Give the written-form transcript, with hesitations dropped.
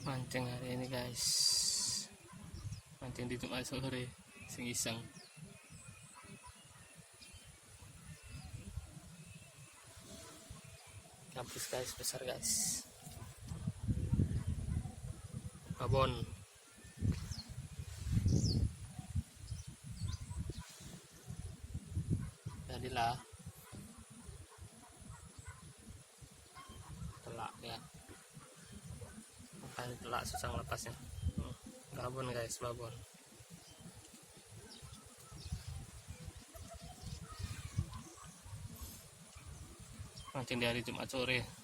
Mancing hari ini guys, mancing di Jumat sore sing iseng. Kampus guys, besar guys. Babon. Jadilah telak ya. Makanya telak susah lepasnya. Babon guys, babon. Mancing di hari Jumat sore.